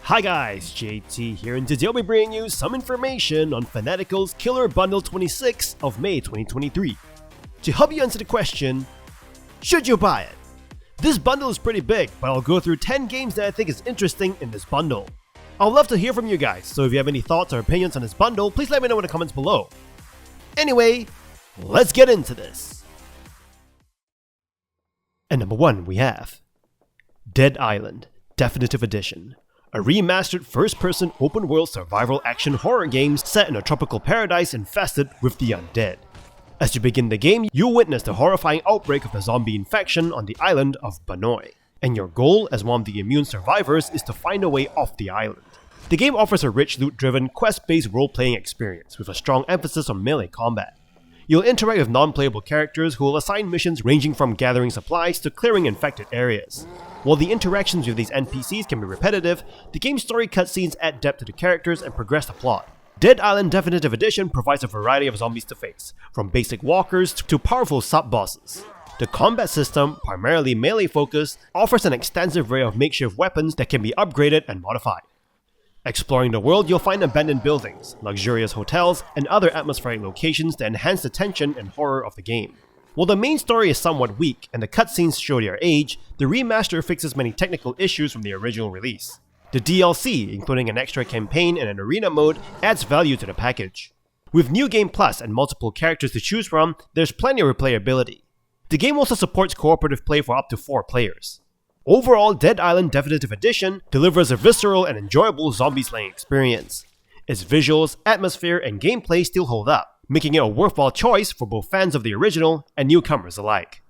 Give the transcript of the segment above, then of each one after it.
Hi guys, JT here, and today I'll be bringing you some information on Fanatical's Killer Bundle 26 of May 2023. To help you answer the question, should you buy it? This bundle is pretty big, but I'll go through 10 games that I think is interesting in this bundle. I'd love to hear from you guys, so if you have any thoughts or opinions on this bundle, please let me know in the comments below. Anyway, let's get into this. And number 1 we have Dead Island Definitive Edition, a remastered first-person open-world survival action horror game set in a tropical paradise infested with the undead. As you begin the game, you'll witness the horrifying outbreak of the zombie infection on the island of Banoi, and your goal as one of the immune survivors is to find a way off the island. The game offers a rich loot-driven, quest-based role-playing experience with a strong emphasis on melee combat. You'll interact with non-playable characters who will assign missions ranging from gathering supplies to clearing infected areas. While the interactions with these NPCs can be repetitive, the game's story cutscenes add depth to the characters and progress the plot. Dead Island Definitive Edition provides a variety of zombies to face, from basic walkers to powerful sub-bosses. The combat system, primarily melee focused, offers an extensive array of makeshift weapons that can be upgraded and modified. Exploring the world, you'll find abandoned buildings, luxurious hotels, and other atmospheric locations that enhance the tension and horror of the game. While the main story is somewhat weak and the cutscenes show their age, the remaster fixes many technical issues from the original release. The DLC, including an extra campaign and an arena mode, adds value to the package. With New Game Plus and multiple characters to choose from, there's plenty of replayability. The game also supports cooperative play for up to 4 players. Overall, Dead Island Definitive Edition delivers a visceral and enjoyable zombie slaying experience. Its visuals, atmosphere, and gameplay still hold up, making it a worthwhile choice for both fans of the original and newcomers alike.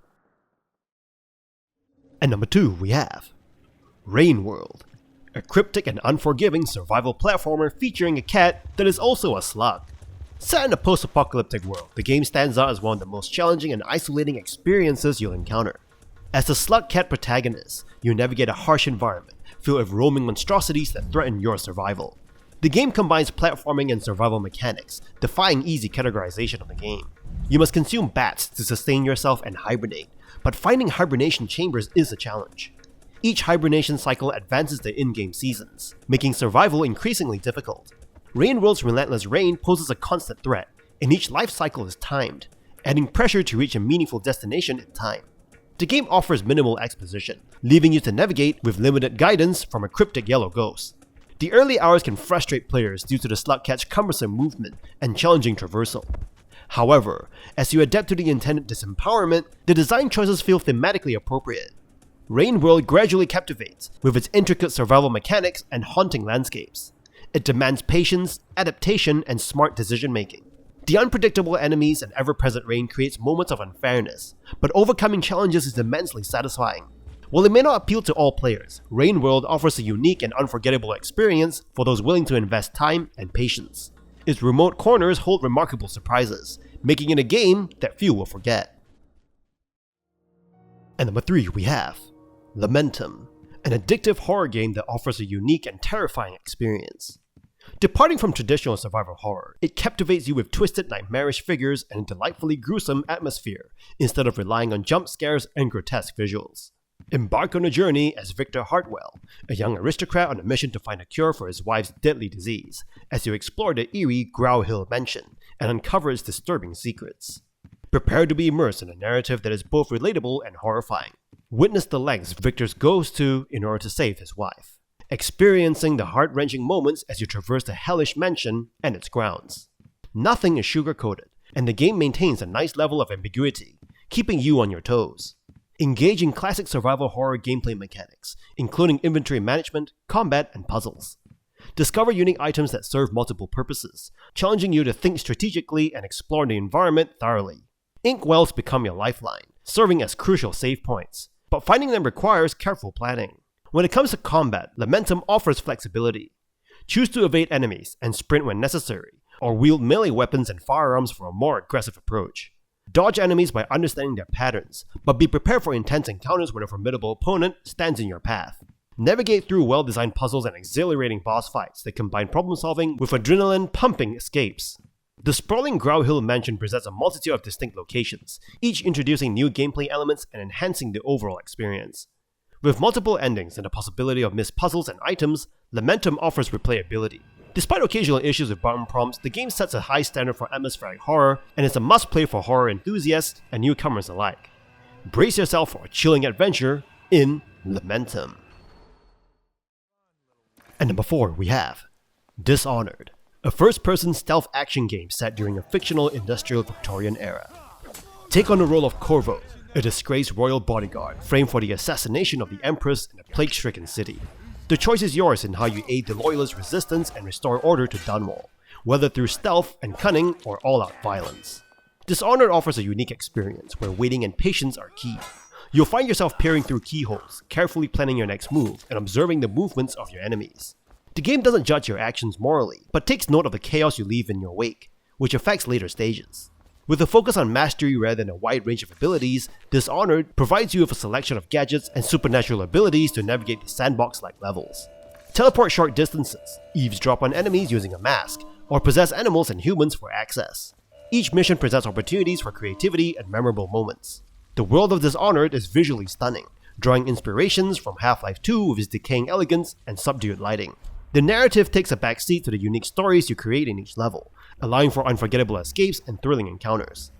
And number 2 we have Rainworld, a cryptic and unforgiving survival platformer featuring a cat that is also a slug. Set in a post-apocalyptic world, the game stands out as one of the most challenging and isolating experiences you'll encounter. As the slug cat protagonist, you navigate a harsh environment filled with roaming monstrosities that threaten your survival. The game combines platforming and survival mechanics, defying easy categorization of the game. You must consume bats to sustain yourself and hibernate, but finding hibernation chambers is a challenge. Each hibernation cycle advances the in-game seasons, making survival increasingly difficult. Rainworld's relentless rain poses a constant threat, and each life cycle is timed, adding pressure to reach a meaningful destination in time. The game offers minimal exposition, leaving you to navigate with limited guidance from a cryptic yellow ghost. The early hours can frustrate players due to the slug cat's cumbersome movement and challenging traversal. However, as you adapt to the intended disempowerment, the design choices feel thematically appropriate. Rainworld gradually captivates with its intricate survival mechanics and haunting landscapes. It demands patience, adaptation, and smart decision-making. The unpredictable enemies and ever-present rain creates moments of unfairness, but overcoming challenges is immensely satisfying. While it may not appeal to all players, Rainworld offers a unique and unforgettable experience for those willing to invest time and patience. Its remote corners hold remarkable surprises, making it a game that few will forget. And number 3 we have Lamentum, an addictive horror game that offers a unique and terrifying experience. Departing from traditional survival horror, it captivates you with twisted, nightmarish figures and a delightfully gruesome atmosphere, instead of relying on jump scares and grotesque visuals. Embark on a journey as Victor Hartwell, a young aristocrat on a mission to find a cure for his wife's deadly disease, as you explore the eerie Grow Hill mansion and uncover its disturbing secrets. Prepare to be immersed in a narrative that is both relatable and horrifying. Witness the lengths Victor goes to in order to save his wife, experiencing the heart-wrenching moments as you traverse the hellish mansion and its grounds. Nothing is sugar-coated, and the game maintains a nice level of ambiguity, keeping you on your toes. Engage in classic survival horror gameplay mechanics, including inventory management, combat, and puzzles. Discover unique items that serve multiple purposes, challenging you to think strategically and explore the environment thoroughly. Inkwells become your lifeline, serving as crucial save points, but finding them requires careful planning. When it comes to combat, Lamentum offers flexibility. Choose to evade enemies and sprint when necessary, or wield melee weapons and firearms for a more aggressive approach. Dodge enemies by understanding their patterns, but be prepared for intense encounters when a formidable opponent stands in your path. Navigate through well-designed puzzles and exhilarating boss fights that combine problem-solving with adrenaline-pumping escapes. The sprawling Grow Hill mansion presents a multitude of distinct locations, each introducing new gameplay elements and enhancing the overall experience. With multiple endings and the possibility of missed puzzles and items, Lamentum offers replayability. Despite occasional issues with button prompts, the game sets a high standard for atmospheric horror and is a must-play for horror enthusiasts and newcomers alike. Brace yourself for a chilling adventure in Lamentum. And number 4 we have Dishonored, a first-person stealth action game set during a fictional industrial Victorian era. Take on the role of Corvo, a disgraced royal bodyguard framed for the assassination of the Empress in a plague-stricken city. The choice is yours in how you aid the loyalist resistance and restore order to Dunwall, whether through stealth and cunning or all-out violence. Dishonored offers a unique experience where waiting and patience are key. You'll find yourself peering through keyholes, carefully planning your next move and observing the movements of your enemies. The game doesn't judge your actions morally, but takes note of the chaos you leave in your wake, which affects later stages. With a focus on mastery rather than a wide range of abilities, Dishonored provides you with a selection of gadgets and supernatural abilities to navigate the sandbox-like levels. Teleport short distances, eavesdrop on enemies using a mask, or possess animals and humans for access. Each mission presents opportunities for creativity and memorable moments. The world of Dishonored is visually stunning, drawing inspirations from Half-Life 2 with its decaying elegance and subdued lighting. The narrative takes a backseat to the unique stories you create in each level, allowing for unforgettable escapes and thrilling encounters.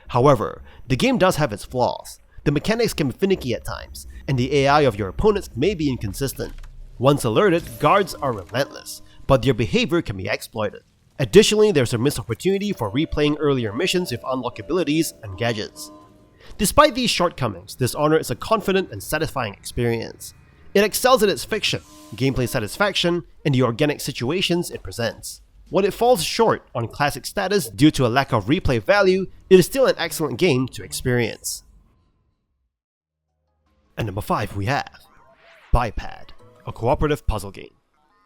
However, the game does have its flaws. The mechanics can be finicky at times, and the AI of your opponents may be inconsistent. Once alerted, guards are relentless, but their behavior can be exploited. Additionally, there's a missed opportunity for replaying earlier missions with unlocked abilities and gadgets. Despite these shortcomings, Dishonored is a confident and satisfying experience. It excels in its fiction, gameplay satisfaction, and the organic situations it presents. While it falls short on classic status due to a lack of replay value, it is still an excellent game to experience. And number 5 we have Biped, a cooperative puzzle game.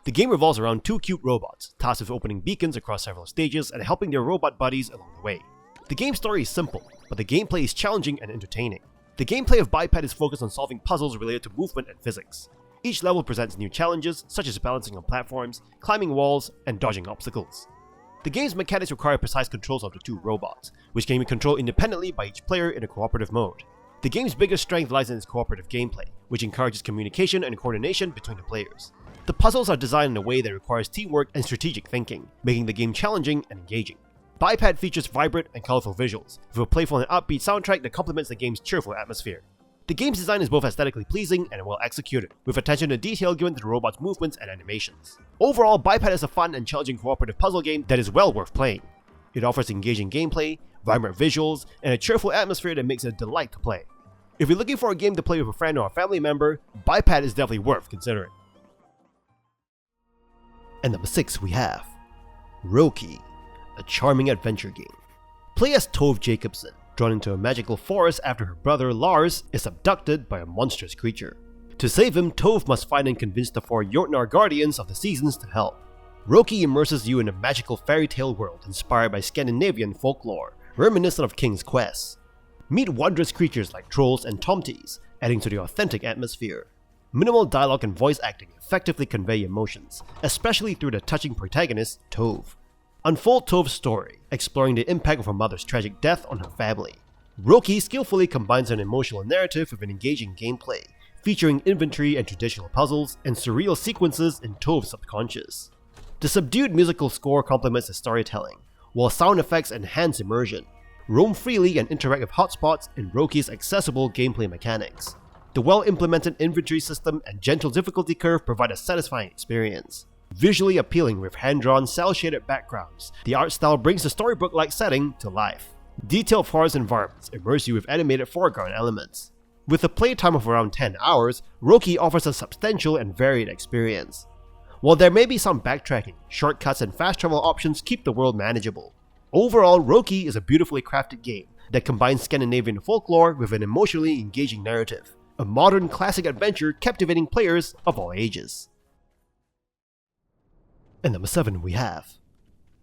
The game revolves around 2 cute robots, tasked with opening beacons across several stages and helping their robot buddies along the way. The game's story is simple, but the gameplay is challenging and entertaining. The gameplay of Biped is focused on solving puzzles related to movement and physics. Each level presents new challenges, such as balancing on platforms, climbing walls, and dodging obstacles. The game's mechanics require precise controls of the 2 robots, which can be controlled independently by each player in a cooperative mode. The game's biggest strength lies in its cooperative gameplay, which encourages communication and coordination between the players. The puzzles are designed in a way that requires teamwork and strategic thinking, making the game challenging and engaging. Biped features vibrant and colorful visuals, with a playful and upbeat soundtrack that complements the game's cheerful atmosphere. The game's design is both aesthetically pleasing and well executed, with attention to detail given to the robot's movements and animations. Overall, Biped is a fun and challenging cooperative puzzle game that is well worth playing. It offers engaging gameplay, vibrant visuals, and a cheerful atmosphere that makes it a delight to play. If you're looking for a game to play with a friend or a family member, Biped is definitely worth considering. And number 6 we have Röki, a charming adventure game. Play as Tove Jacobson, drawn into a magical forest after her brother Lars is abducted by a monstrous creature. To save him, Tove must find and convince the 4 Jotnar guardians of the seasons to help. Röki immerses you in a magical fairy tale world inspired by Scandinavian folklore, reminiscent of King's Quest. Meet wondrous creatures like trolls and tomties, adding to the authentic atmosphere. Minimal dialogue and voice acting effectively convey emotions, especially through the touching protagonist, Tove. Unfold Tove's story, exploring the impact of her mother's tragic death on her family. Röki skillfully combines an emotional narrative with an engaging gameplay, featuring inventory and traditional puzzles and surreal sequences in Tove's subconscious. The subdued musical score complements the storytelling, while sound effects enhance immersion. Roam freely and interact with hotspots in Röki's accessible gameplay mechanics. The well-implemented inventory system and gentle difficulty curve provide a satisfying experience. Visually appealing with hand-drawn, cel-shaded backgrounds, the art style brings the storybook-like setting to life. Detailed forest environments immerse you with animated foreground elements. With a playtime of around 10 hours, Röki offers a substantial and varied experience. While there may be some backtracking, shortcuts and fast travel options keep the world manageable. Overall, Röki is a beautifully crafted game that combines Scandinavian folklore with an emotionally engaging narrative. A modern classic adventure captivating players of all ages. And number 7 we have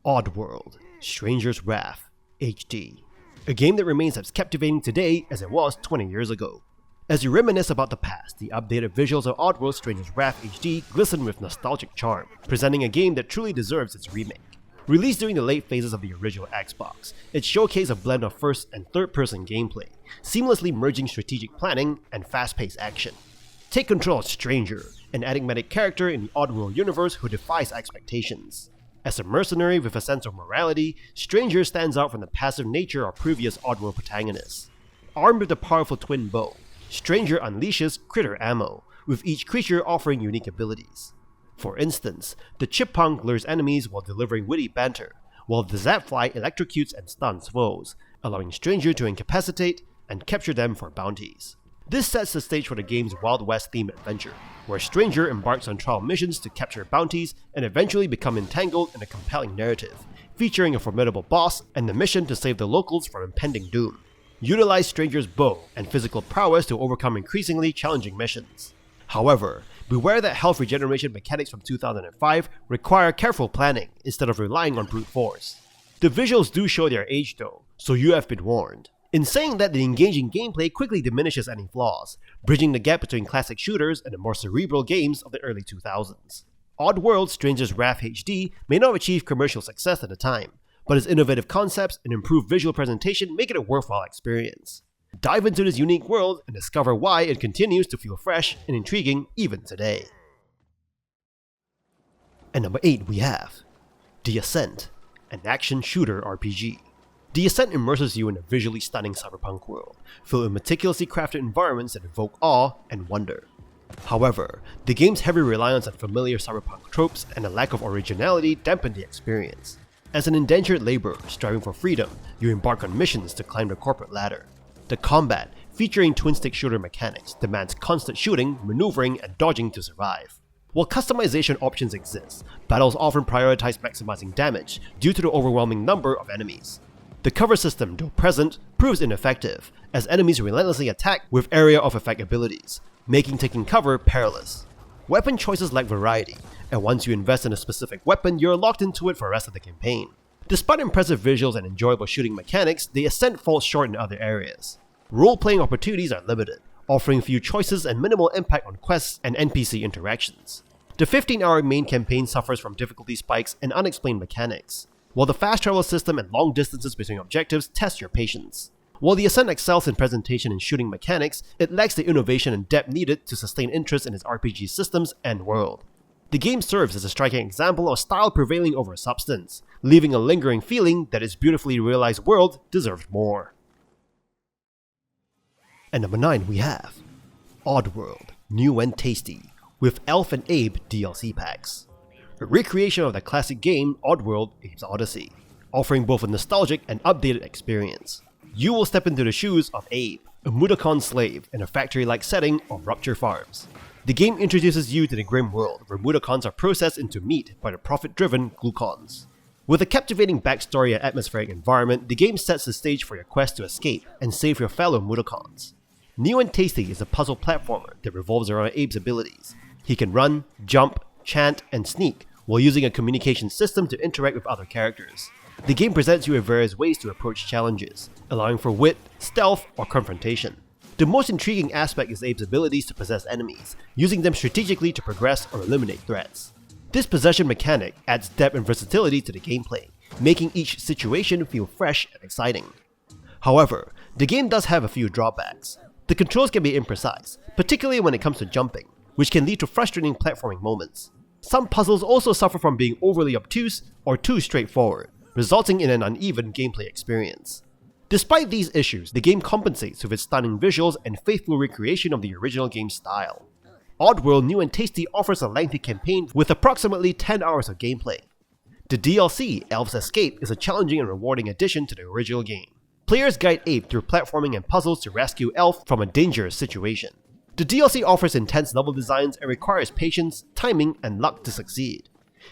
Oddworld, Stranger's Wrath HD. A game that remains as captivating today as it was 20 years ago. As you reminisce about the past, the updated visuals of Oddworld Stranger's Wrath HD glisten with nostalgic charm, presenting a game that truly deserves its remake. Released during the late phases of the original Xbox, it showcased a blend of first and third-person gameplay, seamlessly merging strategic planning and fast-paced action. Take control of Stranger, an enigmatic character in the Oddworld universe who defies expectations. As a mercenary with a sense of morality, Stranger stands out from the passive nature of previous Oddworld protagonists. Armed with a powerful twin bow, Stranger unleashes critter ammo, with each creature offering unique abilities. For instance, the Chipmunk lures enemies while delivering witty banter, while the Zapfly electrocutes and stuns foes, allowing Stranger to incapacitate and capture them for bounties. This sets the stage for the game's Wild West themed adventure, where Stranger embarks on trial missions to capture bounties and eventually become entangled in a compelling narrative, featuring a formidable boss and the mission to save the locals from impending doom. Utilize Stranger's bow and physical prowess to overcome increasingly challenging missions. However, beware that health regeneration mechanics from 2005 require careful planning instead of relying on brute force. The visuals do show their age though, so you have been warned. In saying that, the engaging gameplay quickly diminishes any flaws, bridging the gap between classic shooters and the more cerebral games of the early 2000s. Oddworld Stranger's Wrath HD may not achieve commercial success at the time, but its innovative concepts and improved visual presentation make it a worthwhile experience. Dive into this unique world and discover why it continues to feel fresh and intriguing even today. And number 8 we have The Ascent, an action shooter RPG. The Ascent immerses you in a visually stunning cyberpunk world, filled with meticulously crafted environments that evoke awe and wonder. However, the game's heavy reliance on familiar cyberpunk tropes and a lack of originality dampen the experience. As an indentured laborer striving for freedom, you embark on missions to climb the corporate ladder. The combat, featuring twin-stick shooter mechanics, demands constant shooting, maneuvering, and dodging to survive. While customization options exist, battles often prioritize maximizing damage due to the overwhelming number of enemies. The cover system, though present, proves ineffective, as enemies relentlessly attack with area of effect abilities, making taking cover perilous. Weapon choices lack variety, and once you invest in a specific weapon, you're locked into it for the rest of the campaign. Despite impressive visuals and enjoyable shooting mechanics, the Ascent falls short in other areas. Role-playing opportunities are limited, offering few choices and minimal impact on quests and NPC interactions. The 15-hour main campaign suffers from difficulty spikes and unexplained mechanics, while the fast travel system and long distances between objectives test your patience. While the Ascent excels in presentation and shooting mechanics, it lacks the innovation and depth needed to sustain interest in its RPG systems and world. The game serves as a striking example of style prevailing over substance, leaving a lingering feeling that its beautifully realized world deserved more. And number 9 we have Oddworld, New and Tasty, with Alf and Abe DLC Packs. A recreation of the classic game Oddworld Abe's Odyssey, offering both a nostalgic and updated experience. You will step into the shoes of Abe, a Mudokon slave in a factory-like setting of Rupture Farms. The game introduces you to the grim world where Mudokons are processed into meat by the profit-driven Glucons. With a captivating backstory and atmospheric environment, the game sets the stage for your quest to escape and save your fellow Mudokons. New and Tasty is a puzzle platformer that revolves around Abe's abilities. He can run, jump, chant, and sneak, while using a communication system to interact with other characters. The game presents you with various ways to approach challenges, allowing for wit, stealth, or confrontation. The most intriguing aspect is Abe's abilities to possess enemies, using them strategically to progress or eliminate threats. This possession mechanic adds depth and versatility to the gameplay, making each situation feel fresh and exciting. However, the game does have a few drawbacks. The controls can be imprecise, particularly when it comes to jumping, which can lead to frustrating platforming moments. Some puzzles also suffer from being overly obtuse or too straightforward, resulting in an uneven gameplay experience. Despite these issues, the game compensates with its stunning visuals and faithful recreation of the original game's style. Oddworld New and Tasty offers a lengthy campaign with approximately 10 hours of gameplay. The DLC, Elf's Escape, is a challenging and rewarding addition to the original game. Players guide Abe through platforming and puzzles to rescue Elf from a dangerous situation. The DLC offers intense level designs and requires patience, timing, and luck to succeed.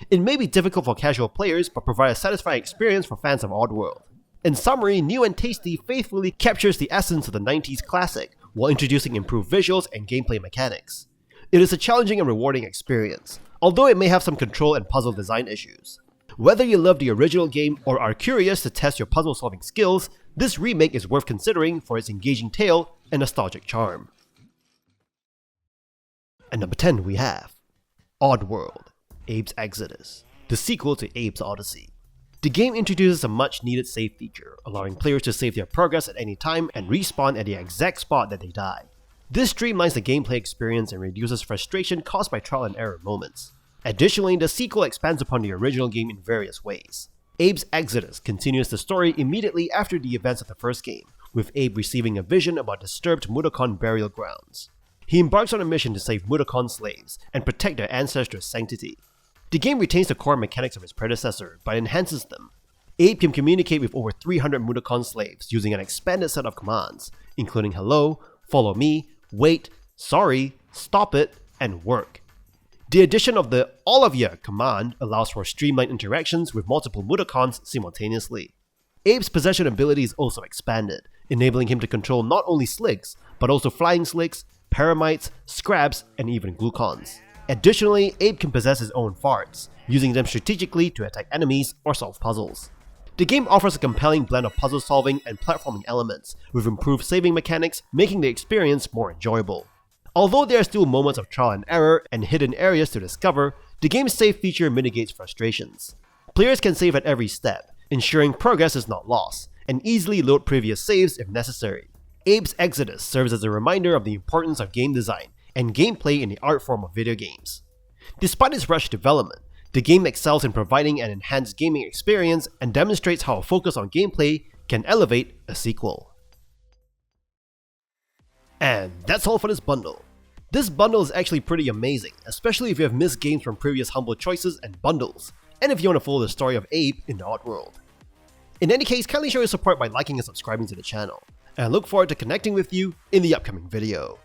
It may be difficult for casual players, but provides a satisfying experience for fans of Oddworld. In summary, New and Tasty faithfully captures the essence of the 90s classic, while introducing improved visuals and gameplay mechanics. It is a challenging and rewarding experience, although it may have some control and puzzle design issues. Whether you love the original game or are curious to test your puzzle-solving skills, this remake is worth considering for its engaging tale and nostalgic charm. And number 10 we have Oddworld, Abe's Exoddus, the sequel to Abe's Odyssey. The game introduces a much needed save feature, allowing players to save their progress at any time and respawn at the exact spot that they die. This streamlines the gameplay experience and reduces frustration caused by trial and error moments. Additionally, the sequel expands upon the original game in various ways. Abe's Exoddus continues the story immediately after the events of the first game, with Abe receiving a vision about disturbed Mudokon burial grounds. He embarks on a mission to save Mudokon slaves and protect their ancestors' sanctity. The game retains the core mechanics of its predecessor, but enhances them. Abe can communicate with over 300 Mudokon slaves using an expanded set of commands, including hello, follow me, wait, sorry, stop it, and work. The addition of the all of ya command allows for streamlined interactions with multiple Mudokons simultaneously. Abe's possession ability is also expanded, enabling him to control not only slicks, but also flying slicks, paramites, scrabs, and even glucons. Additionally, Abe can possess his own farts, using them strategically to attack enemies or solve puzzles. The game offers a compelling blend of puzzle solving and platforming elements, with improved saving mechanics making the experience more enjoyable. Although there are still moments of trial and error and hidden areas to discover, the game's save feature mitigates frustrations. Players can save at every step, ensuring progress is not lost, and easily load previous saves if necessary. Abe's Exoddus serves as a reminder of the importance of game design and gameplay in the art form of video games. Despite its rushed development, the game excels in providing an enhanced gaming experience and demonstrates how a focus on gameplay can elevate a sequel. And that's all for this bundle. This bundle is actually pretty amazing, especially if you have missed games from previous Humble Choices and bundles, and if you want to follow the story of Abe in the Oddworld. In any case, kindly show your support by liking and subscribing to the channel, and I look forward to connecting with you in the upcoming video.